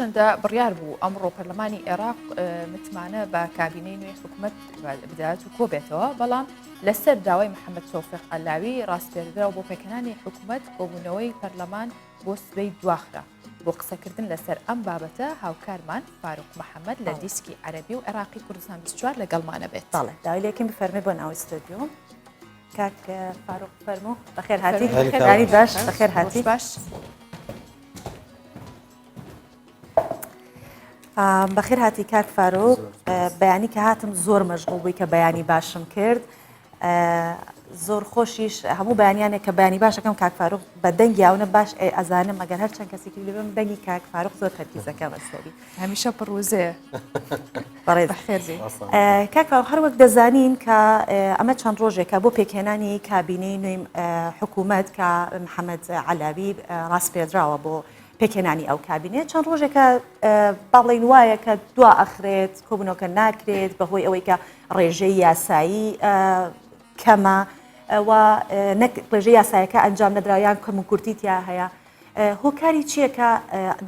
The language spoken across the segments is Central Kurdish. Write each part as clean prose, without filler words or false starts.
چەندە بڕیار بوو ئەمڕۆ پەرلەمانی عێراق متمانە بە کابینەی نوێی حکوومەت بدات و کۆبێتەوە بەڵام لەسەر داوای محەممەد تۆفیق ئەلاوی ڕاستپێردرا و بۆ پێکەنانی حکوومەت کۆبوونەوەی پەرلەمان بۆ سبەی دواخرا بۆ قسەکردن لەسەر ئەم بابەتە هاوکارمان فاروق محەممەد لە دیسکی عەرەبی و عێراقی کوردستان 24 لەگەڵمانە بێت. بەڵێ داوای لێکم بفەرمێ بۆ ناوی ستۆدیۆ کاک فاروق فەرموو بەخێر هاتی خێرانی باش بەخێر هاتی باش. بەخێر هاتی کاک فاروق بەیانی کە هاتم زۆر مەشغوڵ بووی کە بەیانی باشم کرد زۆر خۆشیش هەموو بەیانیانێک کە بەیانی باشەکەم کاک فاروق بە دەنگی یاونە باش ئەزانم ئەگەر هەر چەند کەسێکی لێبم دەنگی کاک فاروق زۆر تەرکیزەکە بەسەری هەمیشە پڕوزەیە بەڕێز بەخێربێ. کاک فاروق هەر وەک دەزانین کە ئەمە چەند ڕۆژێکە بۆ پێکهێنانی کابینەی نوێی حکوومەت کە محەممەد عەلاوی ڕاستپێدراوە بۆ پێکهێنانی ئەو کابینێ چەند ڕۆژێکە باڵین وایە کە دوا ئەخرێت کۆبوونەوەکە ناکرێت بەهۆی ئەوەی کە ڕێژەی یاسایی کەمە و ڕێژەی یاسایەکە ئەنجام نەدراویان کەم و کورتیتیا هەیە هۆکاری چییە کە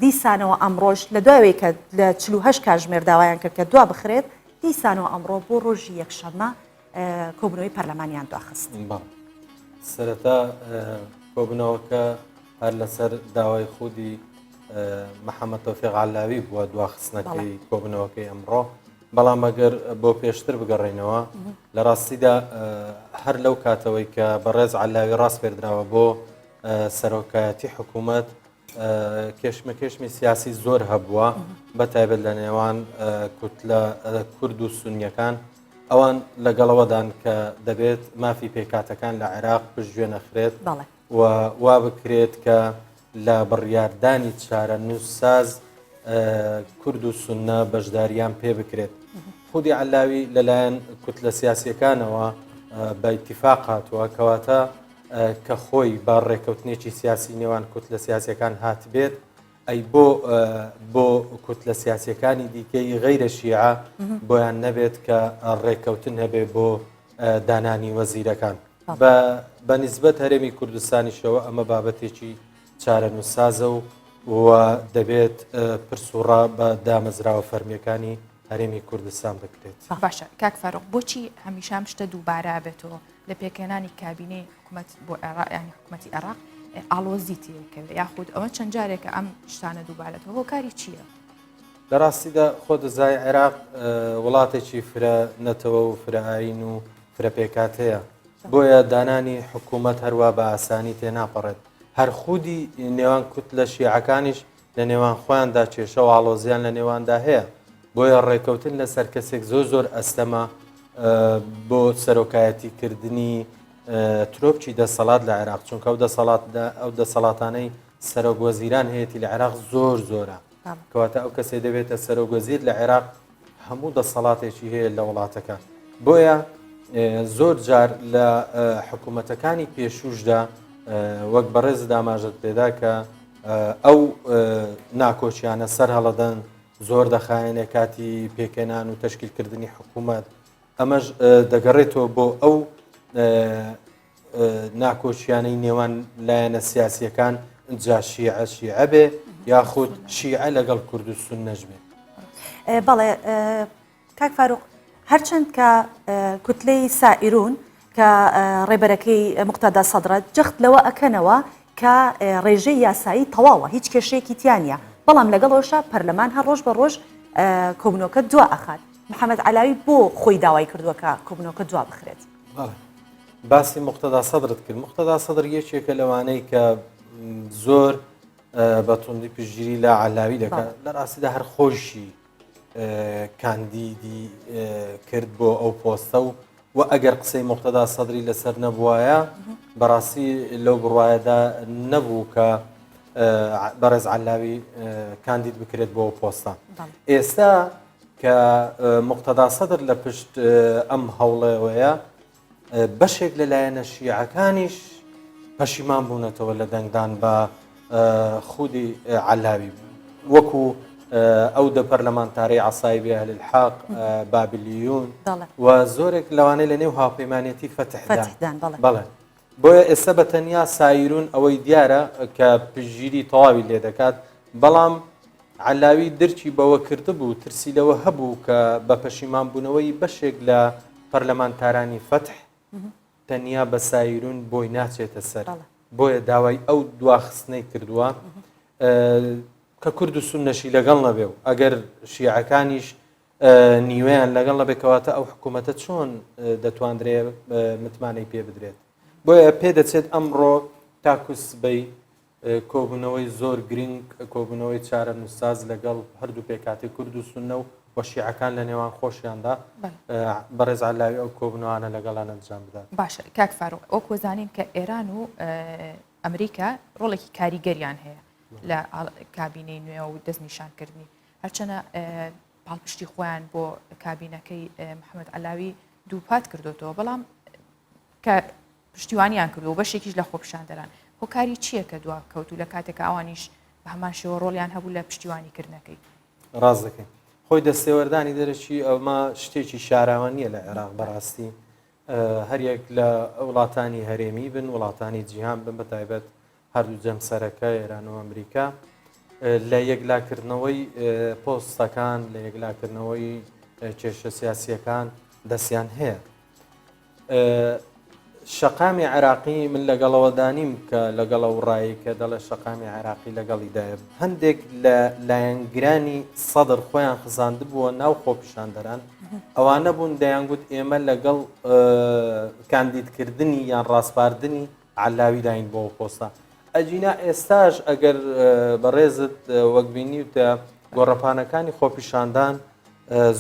دیسانەوە ئەمڕۆژ لە دوایەوەی کە لە 48 کاتژمێر داوایان کرد کە دوا بخرێت دیسانەوە ئەمڕۆ بۆ ڕۆژی یەکشەممە کۆبوونەوەی پەرلەمانیان دواخست. سەرەتا کۆبوونەوەکە هەر لەسەر داوای خودی محەممەد تۆفیق عەلاوی بووە دواخستنەکەی کۆبوونەوەکەی ئەمڕۆ بەڵام ئەگەر بۆ پێشتر بگەڕێنەوە لە ڕاستیدا هەر لەو کاتەوەی کە بەڕێز عەلاوی ڕاست پێدراوە بۆ سەرۆکایەتی حکوومەت کێشمەکێشمی سیاسی زۆر هەبووە بەتایبەت لە نێوان کورد و سونیەکان ئەوان لەگەڵەوەدان کە دەبێت مافی پێکاتەکان لە عێراق پشتگوێ نەخرێت و وا بکرێت کە لە بڕیاردانی چارە نووسساز کورد و سونە بەشداریان پێ بکرێت. خودی عەلاوی لەلایەن کوتلە سیاسیەکانەوە بە ئیتیفاق هاتووە کەواتە کە خۆی با ڕێکەوتنێکی سیاسی نێوان کوتلە سیاسیەکان هات بێت ئەی بۆ کوتلە سیاسیەکانی دیکەی غەیرە شیعە بۆیان نەبێت کە ڕێکەوتن هەبێ بۆ دانانی وەزیرەکان. بە نیسبەت هەرێمی کوردستانیشەوە ئەمە بابەتێکی چارە نووسسازە و دەبێت پرسوڕا بە دامەزراوە فەرمیەکانی هەرێمی کوردستان بکرێت. باشە کاک فاروق بۆچی هەمیشە شتە دووبارە بێتەوە لە پێکهێنانی کابینەی حکوومەت بۆ ینی حکوومەتی عێراق ئاڵۆزی تێکەوێت یاخود ئەوە چەند جارێکە ئەم شتانە دووبارەتەوە هۆکاری چییە؟ لە ڕاستیدا خۆ دەزای عێراق وڵاتێکی فرە نەتەوە و فرەئاین و فرەپێکات هەیە بۆیە دانانی حکوومەت هەروە بە ئاسانی تێناپەڕێت. هەر خودی نێوان کوتلە شیعەکانیش لە نێوان خۆیاندا کێشە و ئاڵۆزیان لە نێواندا هەیە بۆیە ڕێکەوتن لەسەر کەسێک زۆر ئەستەمە بۆ سەرۆکایەتیکردنی ترۆپچی دەسەڵات لە عێراق چونکە ئەو دەسەڵاتانەی سەرۆکوەزیران هەیەی لە عێراق زۆر زۆرە کەواتە ئەو کەسێ دەبێتە سەرۆکوەزیر لە عێراق هەموو دەسەڵاتێکی هەیە لە وڵاتەکە بۆیە زۆر جار لە حکوومەتەکانی پێشوشدا وەک بەڕێز داماژت پێدا کە ئەو ناکۆچیانە سەر هەڵەدەن زۆر دەخایەنێ کاتی پێکێنان و تەشکیلکردنی حکوومەت ئەمەش دەگەڕێتەوە بۆ ئەو ناکۆچیانەی نێوان لایەنە سیاسیەکان جا شیعە بێ یاخود شیعە لەگەڵ کورد و سوننەش بێ. بەڵێ کاک فاروق هەرچەند کە کوتلەی سائیرون کە ڕێبەرەکەی موقتەدا سەدرەت جەخت لەوە ئەکەنەوە کە ڕێژەی یاسایی تەواوە هیچ کێشەیەکی تیانە بەڵام لەگەڵەوەشە پەرلەمان هەر ڕۆژ بە ڕۆژ کۆبوونەوەکە دوا ئەخات. محەممەد عەلاوی بۆ خۆی داوای کردووە کە کۆبوونەوەکە دوا بخرێت. باسی موقتەدا سەدرت کرد. موقتەدا سەدر یەکێکە لەوانەی کە زۆر بەتوندی پشتگیری لە عەلاوی دەکات لە ڕاستیدا هەر خۆشی کاندیدی کرد بۆ ئەو پۆستە و ئەگەر قسەی موقتەدا سەدری لەسەر نەبووایە بەڕاستی لەو بڕواایەدا نەبوو کە بەڕێز عەلاوی کاندید بکرێت بۆ پۆستان. ئێستا کە موقتەدا سەدر لە پشت ئەم هەوڵەوەیە بەشێک لە لایەنە شیعەکانیش پەشیمان بوونەتەوە لە دەنگدان بە خودی عەلاوی وەکو ئەو دە پەرلەمانتارەی عەسایبی ئەهلولحاق بابلیون و زۆرێک لەوانەی لە نێو هاوپەیمانێتی فەتحدان بەڵێ بۆیە ئێستا بە تەنیا سایرون ئەوەی دیارە کە پشگیری تەواوی لێ دەکات بەڵام علاوی دەرچی بەوە کرده بوو ترسی لەوە هەبوو کە بە پەشیمان بوونەوەی بەشێک لە پەرلەمانتارانی فتح تەنیا بە سایرون بۆی ناچێتە سەر بۆیە داوای ئەو دواخستنەی کردووە کە کورد و سوننەشی لەگەڵ نەبێ و ئەگەر شیعەکانیش نیوەیان لەگەڵ نەبێتەوەتە ئەو حکوومەتە چۆن دەتواندرێ متمانەی پێ بدرێت بۆیە پێ دەچێت ئەمڕۆ تاکوسبەی کۆبوونەوەی زۆر گرنگ کۆبوونەوەی چارە نووساز لەگەڵ هەردوو پێکاتی کورد و سوننە و وەشیعەکان لە نێوان خۆشیاندا بەڕێز عەلاوی ئەو کۆبوونەوانە لەگەڵان ئەنجام بدات. باشە کاک فاروق وەکو زانین کە ئێران و ئەمریکا ڕۆڵێکی کاریگەریان هەیە لە کابینەی نوێ و دەستنیشانکردنی هەرچەنە پاڵپشتی خۆیان بۆ کابینەکەی محەممەد عەلاوی دووپات کردوتەوە بەڵام کە پشتیوانیان کردو و بەشێکیش لە خۆپشاندەران هۆکاری چییە کە دوا کەوتو لە کاتێک ئەوانیش بە هەمان شێوە ڕۆڵیان هەبوو لە پشتیوانیکردنەکەی ڕاست دەکەین خۆی دەستێوەردانی دەرەکی ئەمە شتێکی شاراوە نییە لە عێراق بەڕاستی هەریەک لە وڵاتانی هەرێمی بن وڵاتانی جیهان بن بەتایبەت هەردوو جەمسەرەکە ئێران و ئەمریکا لە یەکلاکردنەوەی پۆستەکان لە یەکلاکردنەوەی کێشە سیاسیەکان دەستیان هەیە شەقامی عێراقی من لەگەڵەوە دانیم کە لەگەڵە وڕایی کە دەڵێ شەقامی عێراقی لەگەڵیدایە هەندێک لە لایەنگرانی سەدر خۆیان خزاند بووە ناو خۆپیشاندەران ئەوانە بوون دەیانگوت ئێمە لەگەڵ کاندیدکردنی یان ڕاستپاردنی عەلاوی داین بۆ پۆستە ئەجینا ئێستاش ئەگەر بەڕێزت وەکبینی وتە گۆڕەپانەکانی خۆپیشاندان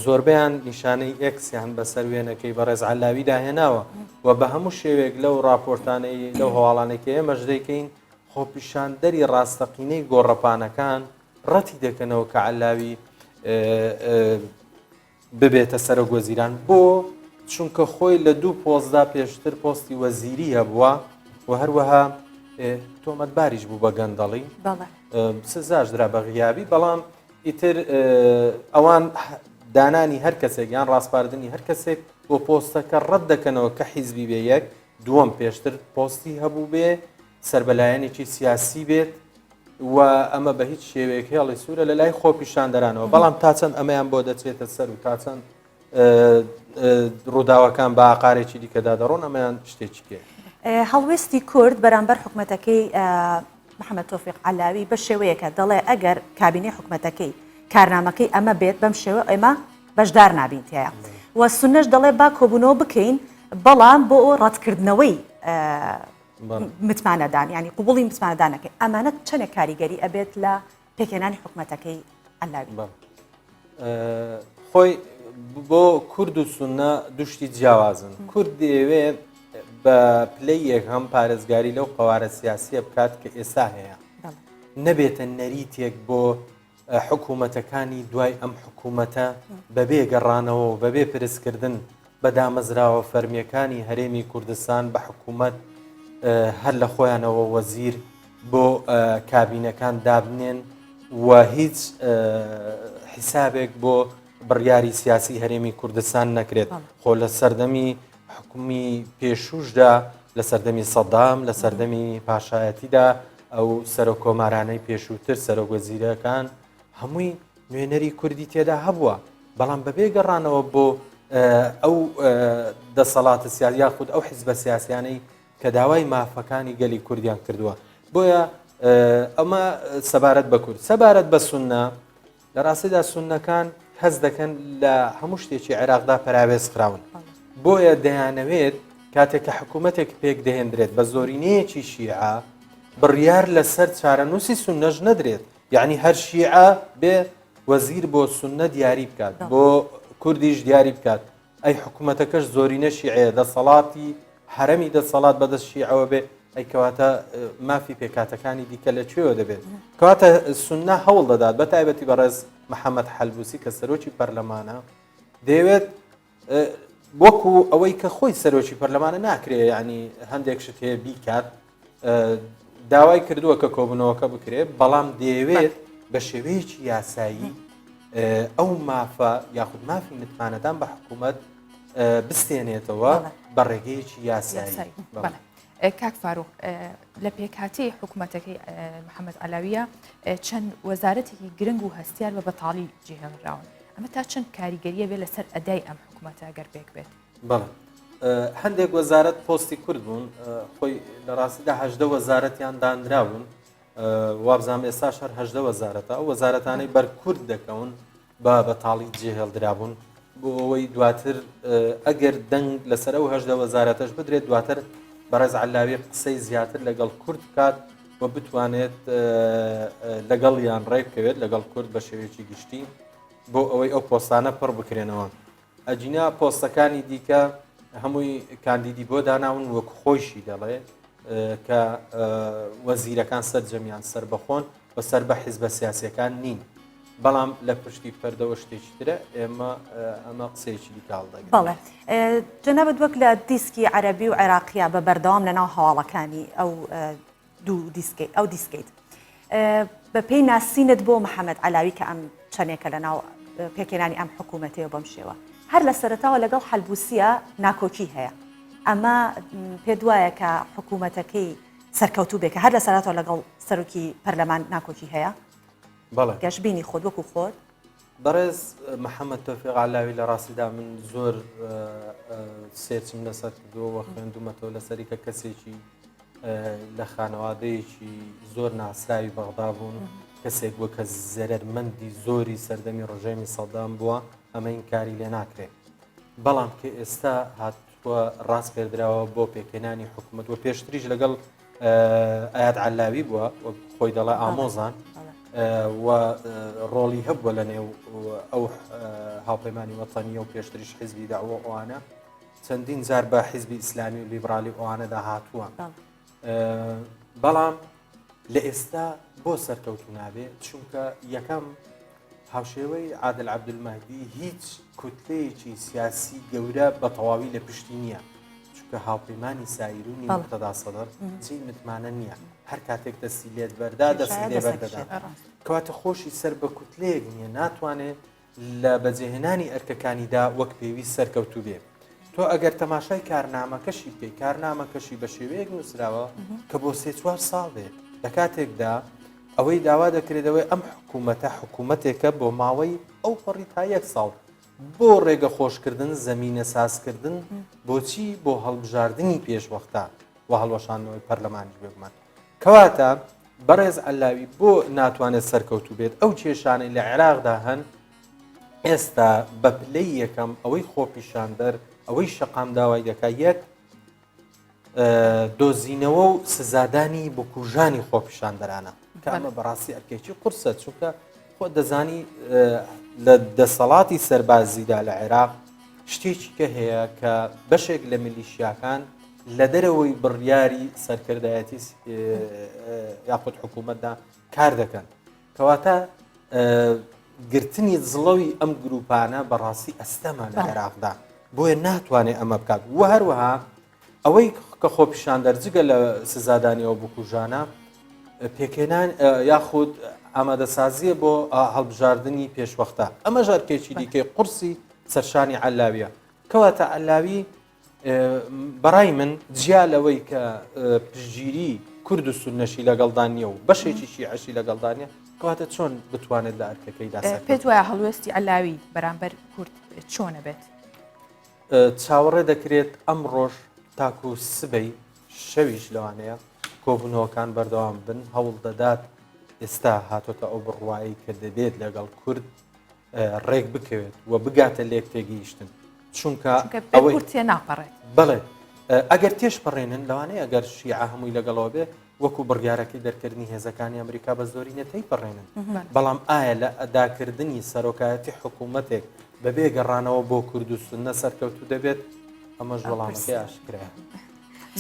زۆربیان نیشانەی ئێکسیان بەسەر وێنەکەی بەڕێز عەلاوی داهێناوە و بە هەموو شێوێک لەو راپۆرتانەی لەو هەواڵانێکی ئێمەش دەیکەین خۆپیشاندەری ڕاستەقینەی گۆڕەپانەکان ڕەتی دەکەنەوە کە عەلاوی ببێتە سەرۆک وەزیران بۆ چونکە خۆی لە دوو پۆستدا پێشتر پۆستی وەزیری هەبووە و هەروەها تۆمەتباریش بوو بە گەندەڵی سزاش درا بە غیابی بەڵام ئیتر ئەوان دانانی هەر کەسێک یان ڕاستپاردنی هەر کەسێک بۆ پۆستەکە ڕەت دەکەنەوە کە حیزبی بێ یەک دووەم پێشتر پۆستی هەبوو بێ سەربەلایەنێکی سیاسی بێت و ئەمە بە هیچ شێوەیەک هێڵی سوورە لە لای خۆپیشاندەرانەوە بەڵام تا چەند ئەمەیان بۆ دەچێتە سەر و تا چەند ڕووداوەکان بە ئاقارێکی دیکەدا دەڕۆن ئەمەیان شتێکی کێ هەڵوێستی کورد بەرامبەر حکوومەتەکەی محەممەد تۆفیق عەلاوی بە شێوەیەکە دەڵێ ئەگەر کابینەی حکوومەتەکەی کارنامەکەی ئەمە بێت بەم شێوە ئێمە بەشدار نابین تایە و سونەش دەڵێ با کۆبوونەوە بکەین بەڵام بۆ ڕەتکردنەوەی متمانەدان ینی قوبوڵی متمانەدانەکەی ئەمانە چەندێک کاریگەری ئەبێت لە پێکێنانی حکوومەتەکەی عەلاوی خۆی بۆ کورد و سونە دوشتی جیاوازن کورد دەیەوێت بە پلەی یەک هەم پارێزگاری لەو قەوارە سیاسیە بکات کە ئێستا هەیە نەبێتە نەریتێک بۆ حکوومەتەکانی دوای ئەم حکوومەتە بەبێ گەڕانەوە و بەبێ پرسکردن بە دامەزراوە فەرمیەکانی هەرێمی کوردستان بە حکوومەت هەر لە خۆیانەوە وەزیر بۆ کابینەکان دابنێن و هیچ حیسابێک بۆ بڕیاری سیاسی هەرێمی کوردستان نەکرێت خۆ لە سەردەمی حکومی پێشوشدا لە سەردەمی سەدام لە سەردەمی پاشایەتیدا ئەو سەرۆک کۆمارانەی پێشووتر سەرۆک وەزیرەکان هەمووی نوێنەری کوردی تێدا هەبووە بەڵام بەبێ گەڕانەوە بۆ ئەو دەسەڵاتە سیاسی یاخود ئەو حیزبە سیاسیانەی کە داوای مافەکانی گەلی کوردیان کردووە بۆیە ئەمە سەبارەت بە کورد سەبارەت بە سونە لە ڕاستیدا سونەکان هەز دەکەن لە هەموو شتێکی عێراقدا پەراوێز خراون بۆیە دەیانەوێت کاتێک کە حکوومەتێک پێک دەهێنرێت بە زۆرینەیەکی شیعە بڕیار لەسەر چارەنووسی سونەش نەدرێت یعنی هەر شیعە بێ وەزیر بۆ سونە دیاری بکات بۆ کوردیش دیاری بکات ئەی حکوومەتەکەش زۆرینە شیعەیە دەسەڵاتی حرەمی دەسەڵات بەدەست شیعەوە بێ ئەی کەواتە مافی پێکاتەکانی دیکە لەکوێوە دەبێت کەواتە سونە هەوڵ دەدات بە تایبەتی بەڕێز محەممەد حەلبوسی کە سەرۆکی پەرلەمانە دەیەوێت وەکو ئەوەی کە خۆی سەرۆکی پەرلەمانە ناکرێت ینی هەندێک شت هەیە بیکات داوای کردووە کە کۆبوونەوەکە بکرێت بەڵام دەیەوێت بە شێوەیەکی یاسایی ئەو مافە یاخود مافی متمانەدان بە حکوومەت بستێنێتەوە بە ڕێگەیەکی یاسایی کاک فاروق لە پێکهاتی حکوومەتەکەی محەممەد علاویە چەند وەزارەتێکی گرنگ و هەستیار بە بەتاڵی جێهێڵراون ئەمە تا چەند کاریگەریە بێت لەسەر ئەدای ئەم حکوومەتە گەر پێک بێت بەڵێ هەندێک وەزارەت پۆستی کورد بوون خۆی لە ڕاستیدا هەژدە وەزارەتیان دانراون وابزانام ئێستاش هەر هەژدە وەزارەتە ئەو وەزارەتانەی بەرکورد دەکەون بە بەتاڵی جێهێڵدرابوون بۆ ئەوەی دواتر ئەگەر دەنگ لەسەر ئەو هەژدە وەزارەتەش بدرێت دواتر بەڕێز علاوی قسەی زیاتر لەگەڵ کورد بکات و بتوانێت لەگەڵیان ڕێبکەوێت لەگەڵ کورد بە شێوەیەکی گشتی بۆ ئەوەی ئەو پۆستانە پڕ بکرێنەوە ئەجینا پۆستەکانی دیکە هەمووی کاندیدی بۆ داناون وەک خۆشی دەڵێ کە وەزیرەکان سەرجەمیان سەر بەخۆن و سەر بە حیزبە سیاسیەکان نین بەڵام لە پشتی پەردەوە شتێکی ترە ئەمە قسەیەکی دیکاڵ دەگەن بەڵێ جەنابەت وەک لە دیسکی عەرەبی و عێراقیە بە بەردەوام لەناو هەواڵەکانی ئەو دوو دیسکیت ئەو دیسکیت بە پێی ناسینت بۆ محەممەد علاوی کە ئەم چەندێکە لەناو پێکێنانی ئەم حکوومەتەیە بەم شێوە هەر لە سەرەتاوە لەگەڵ هەلبوسیە ناکۆکی هەیە ئەمە پێ دوایە کە حکوومەتەکەی سەرکەوتوو بێکە هەر لە سەرەتەوە لەگەڵ سەرۆکی پەرلەمان ناکۆکی هەیە بەڵێ گەشتبینی خۆت وەکو خۆت بەڕێز محەممەد تۆفیق علاوی لە ڕاستیدا من زۆر سێرچم لەسەر کردووە خوێندومەتەوە لەسەری کە کەسێکی لە خانەوادەیەکی زۆر ناسراوی بەغدا بوون کەسێک بووە کە زەرمەندی زۆری سەردەمی ڕژێمی سەدام بووە ئەمە این کاری لێ ناکرێت بەڵام کە ئێستا هاتووە ڕاست پێدراوە بۆ پێکێنانی حکوومەت و پێشتریش لەگەڵ ئايات علاوی بووە خۆی دەڵێ ئامۆزان و ڕۆڵی هەبووە لە نێو ئەو هاوپەیمانی وەتەنیە و پێشتریش حیزبی داوە ئەوانە چەندین جار بە حیزبی ئیسلامی و لیبرالی ئەوانەدا هاتووە بەڵام لە ئێستا بۆ سەرکەوتو نابێت چونکە یەکەم هاوشێوەی عادل عەبدولمەهدی هیچ کوتلەیەکی سیاسی گەورە بە تەواوی لە پشتی نییە چونکە هاوپەیمانی سایرونی مقتەدا سەدەر جێی متمانە نییە هەر کاتێک دەستی لێت بەردا دەستی لێ بەردەدا کەواتە خۆشی سەر بە کوتلەیەک نییە ناتوانێت لە بەجێهێنانی ئەرکەکانیدا وەک پێویست سەرکەوتوو بێت تۆ ئەگەر تەماشای کارنامەکەشی بکەی کارنامەکەشی بە شێوەیەک نووسراوە کە بۆ 3-4 ساڵ بێت لە کاتێکدا ئەوەی داوا دەکرێتەوەی ئەم حکوومەتە حکوومەتێکە بۆ ماوەی ئەو پەڕی تا 1 ساڵ بۆ ڕێگە خۆشکردن زەمینە سازکردن بۆچی بۆ هەڵبژاردننی پێشوەختە و هەڵوەشانەوەی پەرلەمانی بێگومان کەواتە بەڕێز عەلاوی بۆ ناتوانێت سەرکەوتوو بێت ئەو کێشانەی لە عێراقدا هەن ئێستا بە پلەی یەکەم ئەوەی خۆپیشاندەر ئەوەی شەقام داوای دەکات یەک دۆزینەوە و سزادانی بۆ کوژانی خۆپیشاندەرانە کە ئەمە بەڕاستی ئەرکێکی قورسە چونکە خۆ دەزانی لە دەسەڵاتی سەربازیدا لە عێراق شتێکی کە هەیە کە بەشێک لە میلیشیاکان لە دەرەوەی بڕیاری سەرکردایەتی یاخود حکوومەتدا کار دەکەن کەواتە گرتنی زڵەوی ئەم گروپانە بەڕاستی ئەستەمە لە عێراقدا بۆیە ناتوانێت ئەمە بکات و هەروەها ئەوەی کە خۆپیشاندەر جگە لە سزادانیەوە بکوژانە پێکێنان یاخود ئامادەسازیە بۆ هەڵبژاردننی پێشوەختە ئەمە ژارکێکی دیکەی قورسی سەرشانی عەلاویە کەواتە عەلاوی بەڕای من جیا لەوەی کە پشگیری کورد و سوننەشی لەگەڵدان نیە و بەشێکی شیعەشی لەگەڵدان نیە کەواتە چۆن بتوانێت لە ئەرکەکەیدا پێت وایە هەڵوێستی عەلاوی بەرامبەر کورد چۆنە بێت چاوەڕێ دەکرێت ئەم ڕۆژ تاکو سبەی شەویش لەوانەیە کۆبوونەوەکان بەردەوام بن هەوڵ دەدات ئێستا هاتۆتە ئەو بڕوایی کە دەبێت لەگەڵ کورد ڕێک بکەوێت و بگاتە لێک تێگەیشتن چونکە ئەوەی تێ ناپەڕێت بڵێ ئەگەر تێش پەڕێنن لەوانەیە ئەگەر شیعە هەمووی لەگەڵەوە بێ وەکو بڕیارەکەی دەرکردنی هێزەکانی ئەمریکا بە زۆری نەتەی پەڕێنن بەڵام ئایا لە ئەداکردنی سەرۆکایەتی حکوومەتێک بەبێ گەڕانەوە بۆ کورد و سوننە سەرکەوتوو دەبێت ئەمەش وەڵامەکەی ئاشکرایە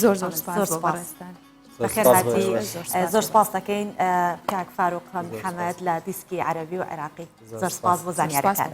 زۆر سپاس بۆ بەڕێستان بەخێرهاتی زۆر سپاس دەکەین کاک فاروق محەممەد لە دیسکی عەرەبی و عێراقی زۆر سپاس بۆ زانیاریەکان.